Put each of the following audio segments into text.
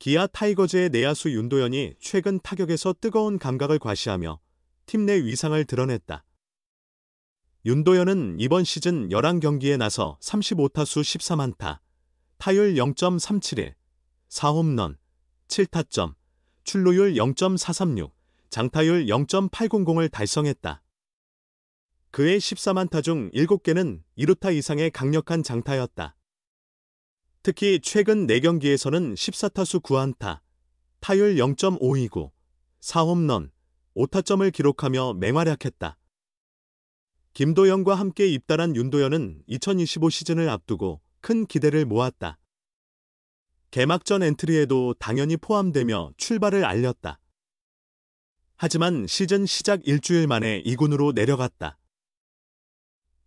기아 타이거즈의 내야수 윤도현이 최근 타격에서 뜨거운 감각을 과시하며 팀 내 위상을 드러냈다. 윤도현은 이번 시즌 11경기에 나서 35타수 14안타, 타율 0.371, 4홈런, 7타점, 출루율 0.436, 장타율 0.800을 달성했다. 그의 13안타 중 7개는 2루타 이상의 강력한 장타였다. 특히 최근 4경기에서는 14타수 9안타, 타율 0.529, 4홈런, 5타점을 기록하며 맹활약했다. 김도영과 함께 입단한 윤도현은 2025 시즌을 앞두고 큰 기대를 모았다. 개막전 엔트리에도 당연히 포함되며 출발을 알렸다. 하지만 시즌 시작 일주일 만에 2군으로 내려갔다.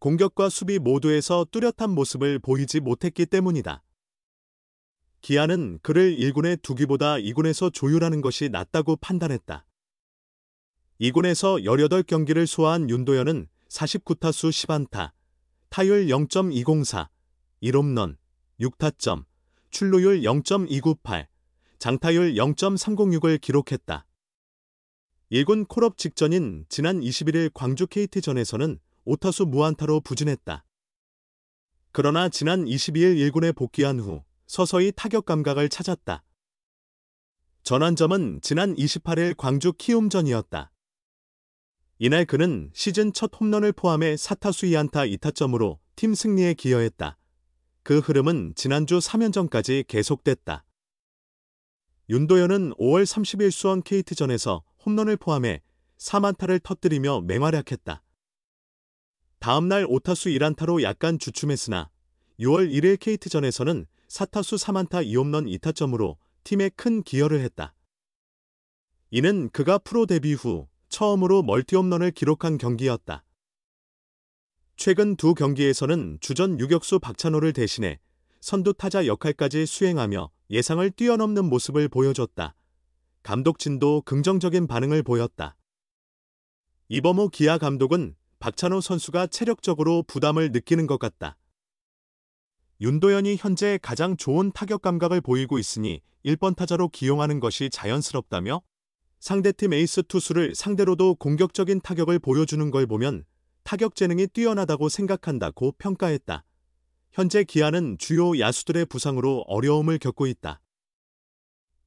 공격과 수비 모두에서 뚜렷한 모습을 보이지 못했기 때문이다. 기아는 그를 1군에 두기보다 2군에서 조율하는 것이 낫다고 판단했다. 2군에서 18경기를 소화한 윤도현은 49타수 10안타, 타율 0.204, 1홈런, 6타점, 출루율 0.298, 장타율 0.306을 기록했다. 1군 콜업 직전인 지난 21일 광주 KT전에서는 5타수 무안타로 부진했다. 그러나 지난 22일 1군에 복귀한 후 서서히 타격 감각을 찾았다. 전환점은 지난 28일 광주 키움전이었다. 이날 그는 시즌 첫 홈런을 포함해 4타수 2안타 2타점으로 팀 승리에 기여했다. 그 흐름은 지난주 3연전까지 계속됐다. 윤도현은 5월 30일 수원 KT전에서 홈런을 포함해 3안타를 터뜨리며 맹활약했다. 다음날 5타수 1안타로 약간 주춤했으나 6월 1일 KT전에서는 4타수 3안타 2홈런 2타점으로 팀에 큰 기여를 했다. 이는 그가 프로 데뷔 후 처음으로 멀티홈런을 기록한 경기였다. 최근 두 경기에서는 주전 유격수 박찬호를 대신해 선두 타자 역할까지 수행하며 예상을 뛰어넘는 모습을 보여줬다. 감독진도 긍정적인 반응을 보였다. 이범호 기아 감독은 박찬호 선수가 체력적으로 부담을 느끼는 것 같다. 윤도현이 현재 가장 좋은 타격 감각을 보이고 있으니 1번 타자로 기용하는 것이 자연스럽다며 상대팀 에이스 투수를 상대로도 공격적인 타격을 보여주는 걸 보면 타격 재능이 뛰어나다고 생각한다고 평가했다. 현재 기아는 주요 야수들의 부상으로 어려움을 겪고 있다.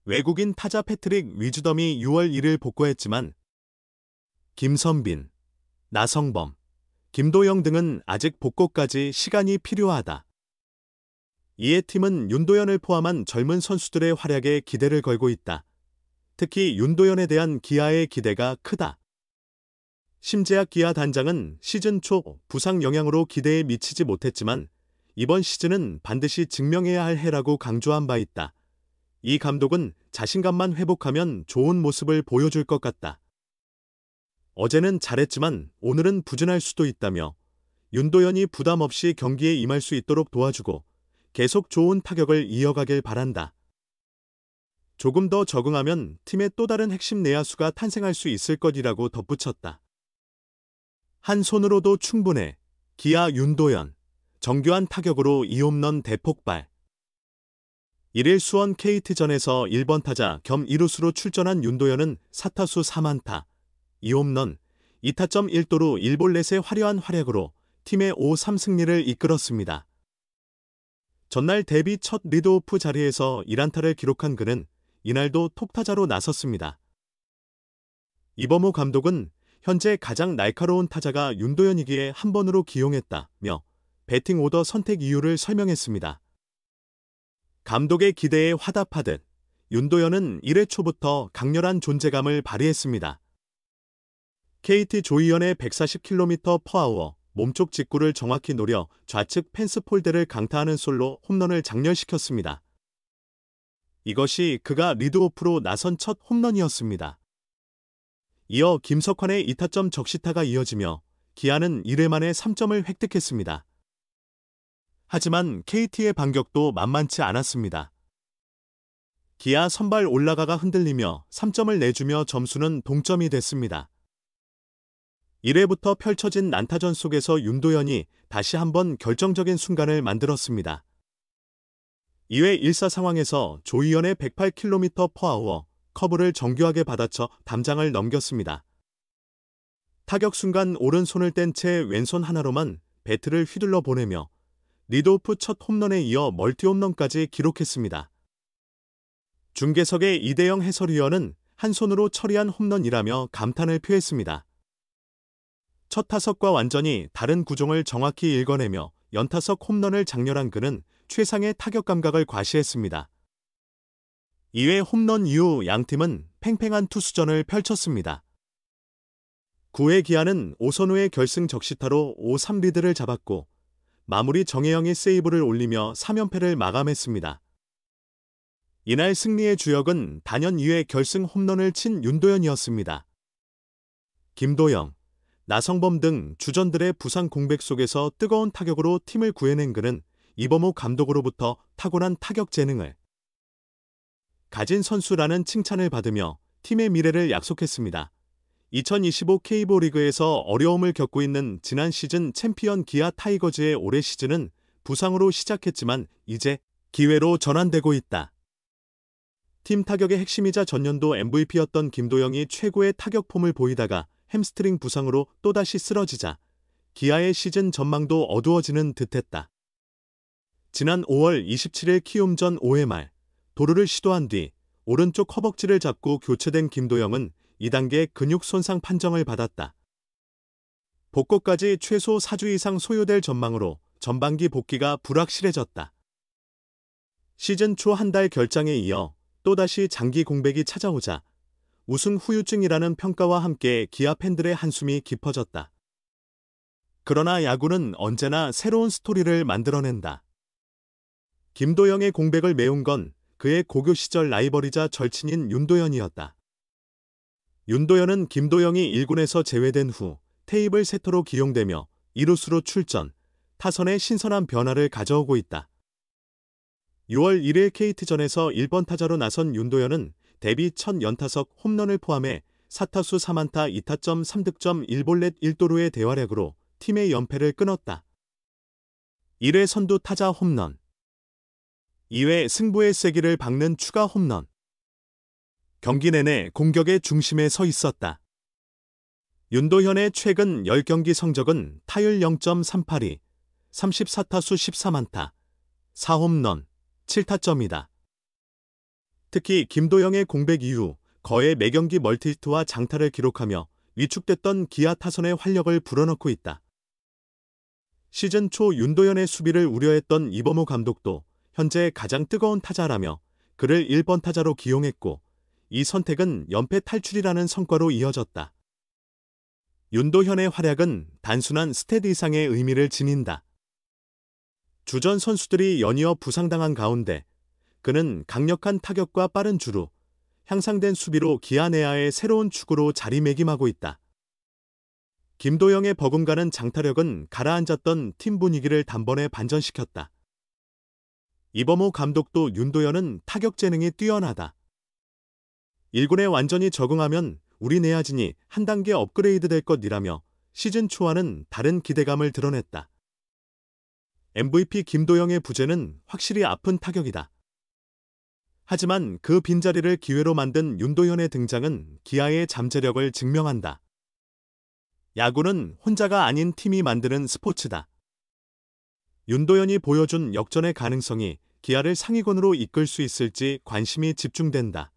외국인 타자 패트릭 위즈덤이 6월 1일 복구했지만 김선빈, 나성범, 김도영 등은 아직 복구까지 시간이 필요하다. 이에 팀은 윤도현을 포함한 젊은 선수들의 활약에 기대를 걸고 있다. 특히 윤도현에 대한 기아의 기대가 크다. 심재학 기아 단장은 시즌 초 부상 영향으로 기대에 미치지 못했지만 이번 시즌은 반드시 증명해야 할 해라고 강조한 바 있다. 이 감독은 자신감만 회복하면 좋은 모습을 보여줄 것 같다. 어제는 잘했지만 오늘은 부진할 수도 있다며 윤도현이 부담 없이 경기에 임할 수 있도록 도와주고 계속 좋은 타격을 이어가길 바란다. 조금 더 적응하면 팀의 또 다른 핵심 내야수가 탄생할 수 있을 것이라고 덧붙였다. 한 손으로도 충분해. 기아 윤도현. 정교한 타격으로 2홈런 대폭발. 1일 수원 KT전에서 1번 타자 겸 2루수로 출전한 윤도현은 4타수 3안타, 2홈런, 2타점 1도루 1볼넷의 화려한 활약으로 팀의 5-3 승리를 이끌었습니다. 전날 데뷔 첫 리드오프 자리에서 1안타를 기록한 그는 이날도 톡타자로 나섰습니다. 이범호 감독은 현재 가장 날카로운 타자가 윤도현이기에 한 번으로 기용했다며 배팅 오더 선택 이유를 설명했습니다. 감독의 기대에 화답하듯 윤도현은 1회 초부터 강렬한 존재감을 발휘했습니다. KT 조이현의 140km/h 몸쪽 직구를 정확히 노려 좌측 펜스 폴대를 강타하는 솔로 홈런을 장렬시켰습니다. 이것이 그가 리드오프로 나선 첫 홈런이었습니다. 이어 김석환의 2타점 적시타가 이어지며 기아는 1회 만에 3점을 획득했습니다. 하지만 KT의 반격도 만만치 않았습니다. 기아 선발 올라가가 흔들리며 3점을 내주며 점수는 동점이 됐습니다. 1회부터 펼쳐진 난타전 속에서 윤도현이 다시 한번 결정적인 순간을 만들었습니다. 2회 1사 상황에서 조이언의 108km/h 커브를 정교하게 받아쳐 담장을 넘겼습니다. 타격 순간 오른손을 뗀 채 왼손 하나로만 배트를 휘둘러 보내며 리드오프 첫 홈런에 이어 멀티 홈런까지 기록했습니다. 중계석의 이대영 해설위원은 한 손으로 처리한 홈런이라며 감탄을 표했습니다. 첫 타석과 완전히 다른 구종을 정확히 읽어내며 연타석 홈런을 장렬한 그는 최상의 타격 감각을 과시했습니다. 2회 홈런 이후 양팀은 팽팽한 투수전을 펼쳤습니다. 9회 기아는 오선우의 결승 적시타로 5-3 리드를 잡았고 마무리 정혜영이 세이브를 올리며 3연패를 마감했습니다. 이날 승리의 주역은 단연 2회 결승 홈런을 친 윤도현이었습니다. 김도영, 나성범 등 주전들의 부상 공백 속에서 뜨거운 타격으로 팀을 구해낸 그는 이범호 감독으로부터 타고난 타격 재능을 가진 선수라는 칭찬을 받으며 팀의 미래를 약속했습니다. 2025 K보 리그에서 어려움을 겪고 있는 지난 시즌 챔피언 기아 타이거즈의 올해 시즌은 부상으로 시작했지만 이제 기회로 전환되고 있다. 팀 타격의 핵심이자 전년도 MVP였던 김도영이 최고의 타격 폼을 보이다가 햄스트링 부상으로 또다시 쓰러지자 기아의 시즌 전망도 어두워지는 듯했다. 지난 5월 27일 키움전 5회 말 도루를 시도한 뒤 오른쪽 허벅지를 잡고 교체된 김도영은 2단계 근육 손상 판정을 받았다. 복구까지 최소 4주 이상 소요될 전망으로 전반기 복귀가 불확실해졌다. 시즌 초 한 달 결장에 이어 또다시 장기 공백이 찾아오자 우승 후유증이라는 평가와 함께 기아 팬들의 한숨이 깊어졌다. 그러나 야구는 언제나 새로운 스토리를 만들어낸다. 김도영의 공백을 메운 건 그의 고교 시절 라이벌이자 절친인 윤도현이었다. 윤도현은 김도영이 1군에서 제외된 후 테이블 세터로 기용되며 이루수로 출전, 타선에 신선한 변화를 가져오고 있다. 6월 1일 KT전에서 1번 타자로 나선 윤도현은 데뷔 첫 연타석 홈런을 포함해 4타수 3안타 2타점 3득점 1볼넷 1도루의 대활약으로 팀의 연패를 끊었다. 1회 선두 타자 홈런, 2회 승부의 세기를 박는 추가 홈런. 경기 내내 공격의 중심에 서 있었다. 윤도현의 최근 10경기 성적은 타율 0.382, 34타수 13안타, 4홈런, 7타점이다. 특히 김도영의 공백 이후 거의 매경기 멀티히트와 장타를 기록하며 위축됐던 기아 타선의 활력을 불어넣고 있다. 시즌 초 윤도현의 수비를 우려했던 이범호 감독도 현재 가장 뜨거운 타자라며 그를 1번 타자로 기용했고 이 선택은 연패 탈출이라는 성과로 이어졌다. 윤도현의 활약은 단순한 스탯 이상의 의미를 지닌다. 주전 선수들이 연이어 부상당한 가운데 그는 강력한 타격과 빠른 주루, 향상된 수비로 기아 내야의 새로운 축으로 자리매김하고 있다. 김도영의 버금가는 장타력은 가라앉았던 팀 분위기를 단번에 반전시켰다. 이범호 감독도 윤도현은 타격 재능이 뛰어나다. 1군에 완전히 적응하면 우리 내야진이 한 단계 업그레이드 될 것이라며 시즌 초와는 다른 기대감을 드러냈다. MVP 김도영의 부재는 확실히 아픈 타격이다. 하지만 그 빈자리를 기회로 만든 윤도현의 등장은 기아의 잠재력을 증명한다. 야구는 혼자가 아닌 팀이 만드는 스포츠다. 윤도현이 보여준 역전의 가능성이 기아를 상위권으로 이끌 수 있을지 관심이 집중된다.